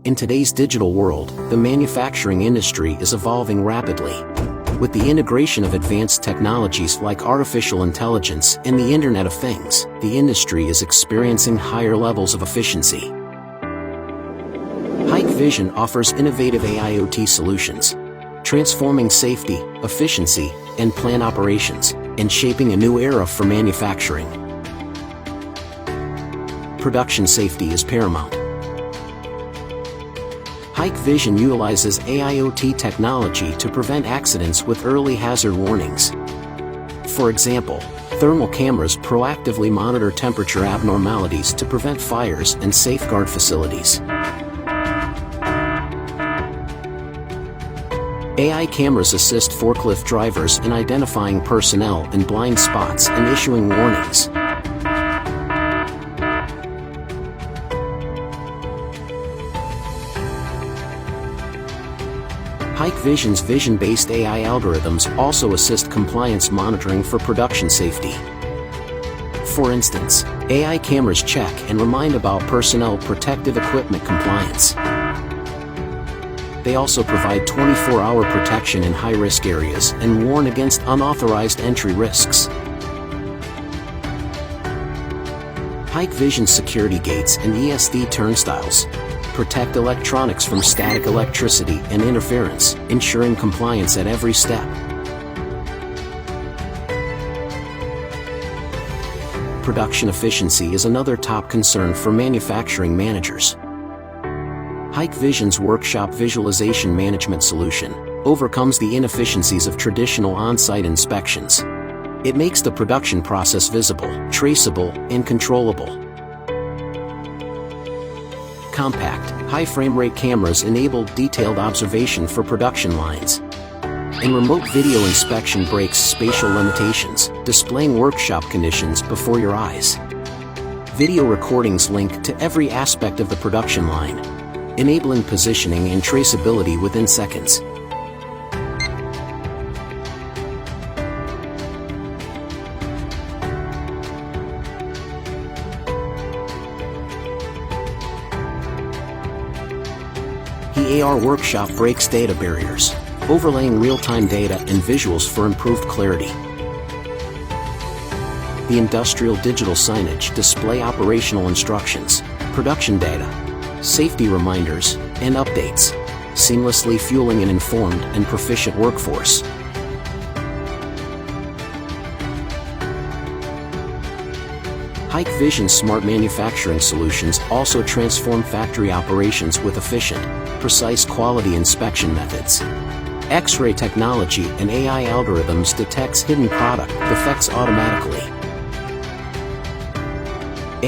In today's digital world, the manufacturing industry is evolving rapidly. With the integration of advanced technologies like artificial intelligence and the Internet of Things, the industry is experiencing higher levels of efficiency. Hikvision offers innovative AIoT solutions, transforming safety, efficiency, and plant operations, and shaping a new era for manufacturing. Production safety is paramount. Hikvision utilizes AIoT technology to prevent accidents with early hazard warnings. For example, thermal cameras proactively monitor temperature abnormalities to prevent fires and safeguard facilities. AI cameras assist forklift drivers in identifying personnel in blind spots and issuing warnings. Hikvision's vision-based AI algorithms also assist compliance monitoring for production safety. For instance, AI cameras check and remind about personnel protective equipment compliance. They also provide 24-hour protection in high-risk areas and warn against unauthorized entry risks. Hikvision security gates and ESD turnstiles protect electronics from static electricity and interference, ensuring compliance at every step. Production efficiency is another top concern for manufacturing managers. Hikvision's workshop visualization management solution overcomes the inefficiencies of traditional on-site inspections. It makes the production process visible, traceable, and controllable. Compact, high frame rate cameras enable detailed observation for production lines. And remote video inspection breaks spatial limitations, displaying workshop conditions before your eyes. Video recordings link to every aspect of the production line, enabling positioning and traceability within seconds. The AR workshop breaks data barriers, overlaying real-time data and visuals for improved clarity. The industrial digital signage display operational instructions, production data, safety reminders, and updates, seamlessly fueling an informed and proficient workforce. Hikvision smart manufacturing solutions also transform factory operations with efficient, precise quality inspection methods. X-ray technology and AI algorithms detects hidden product defects automatically.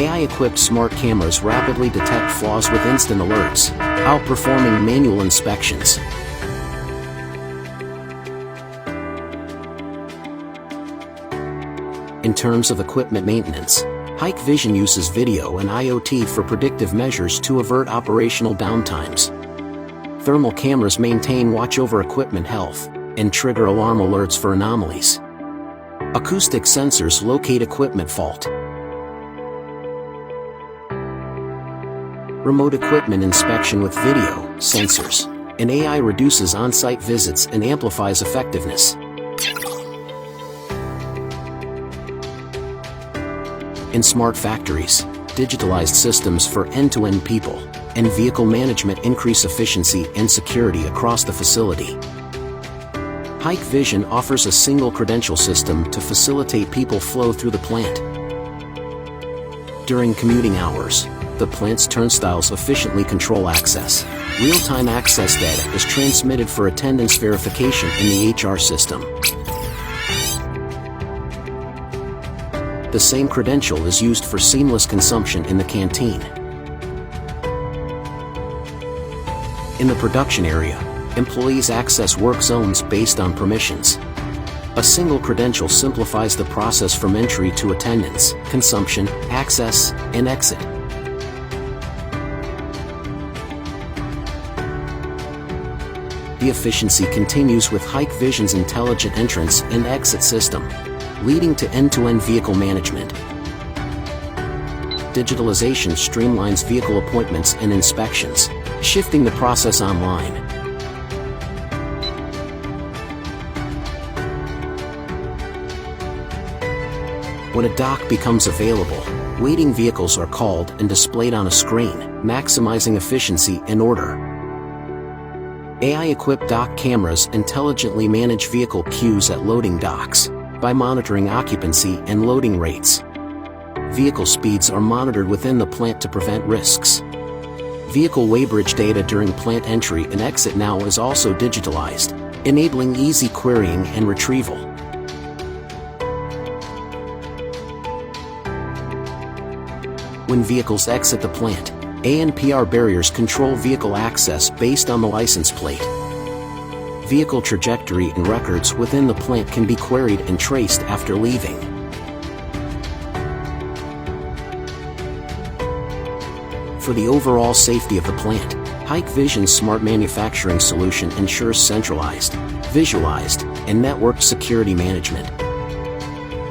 AI-equipped smart cameras rapidly detect flaws with instant alerts, outperforming manual inspections. In terms of equipment maintenance, Hikvision uses video and IoT for predictive measures to avert operational downtimes. Thermal cameras maintain watch over equipment health and trigger alarm alerts for anomalies. Acoustic sensors locate equipment fault. Remote equipment inspection with video, sensors, and AI reduces on-site visits and amplifies effectiveness. In smart factories, digitalized systems for end-to-end people and vehicle management increase efficiency and security across the facility. Hikvision offers a single credential system to facilitate people flow through the plant. During commuting hours, the plant's turnstiles efficiently control access. Real-time access data is transmitted for attendance verification in the HR system. The same credential is used for seamless consumption in the canteen. In the production area, employees access work zones based on permissions. A single credential simplifies the process from entry to attendance, consumption, access, and exit. The efficiency continues with Hikvision's intelligent entrance and exit system, leading to end-to-end vehicle management. Digitalization streamlines vehicle appointments and inspections, shifting the process online. When a dock becomes available, waiting vehicles are called and displayed on a screen, maximizing efficiency and order. AI-equipped dock cameras intelligently manage vehicle queues at loading docks by monitoring occupancy and loading rates. Vehicle speeds are monitored within the plant to prevent risks. Vehicle weighbridge data during plant entry and exit now is also digitalized, enabling easy querying and retrieval. When vehicles exit the plant, ANPR barriers control vehicle access based on the license plate. Vehicle trajectory and records within the plant can be queried and traced after leaving. For the overall safety of the plant, Hikvision's smart manufacturing solution ensures centralized, visualized, and networked security management.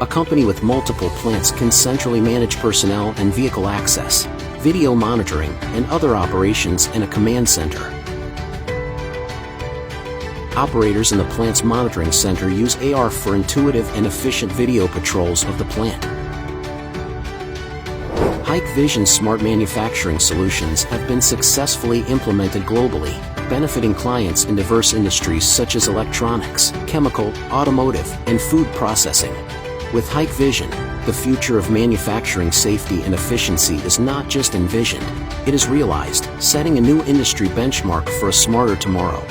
A company with multiple plants can centrally manage personnel and vehicle access, video monitoring, and other operations in a command center. Operators in the plant's monitoring center use AR for intuitive and efficient video patrols of the plant. Hikvision's smart manufacturing solutions have been successfully implemented globally, benefiting clients in diverse industries such as electronics, chemical, automotive, and food processing. With Hikvision, the future of manufacturing safety and efficiency is not just envisioned, it is realized, setting a new industry benchmark for a smarter tomorrow.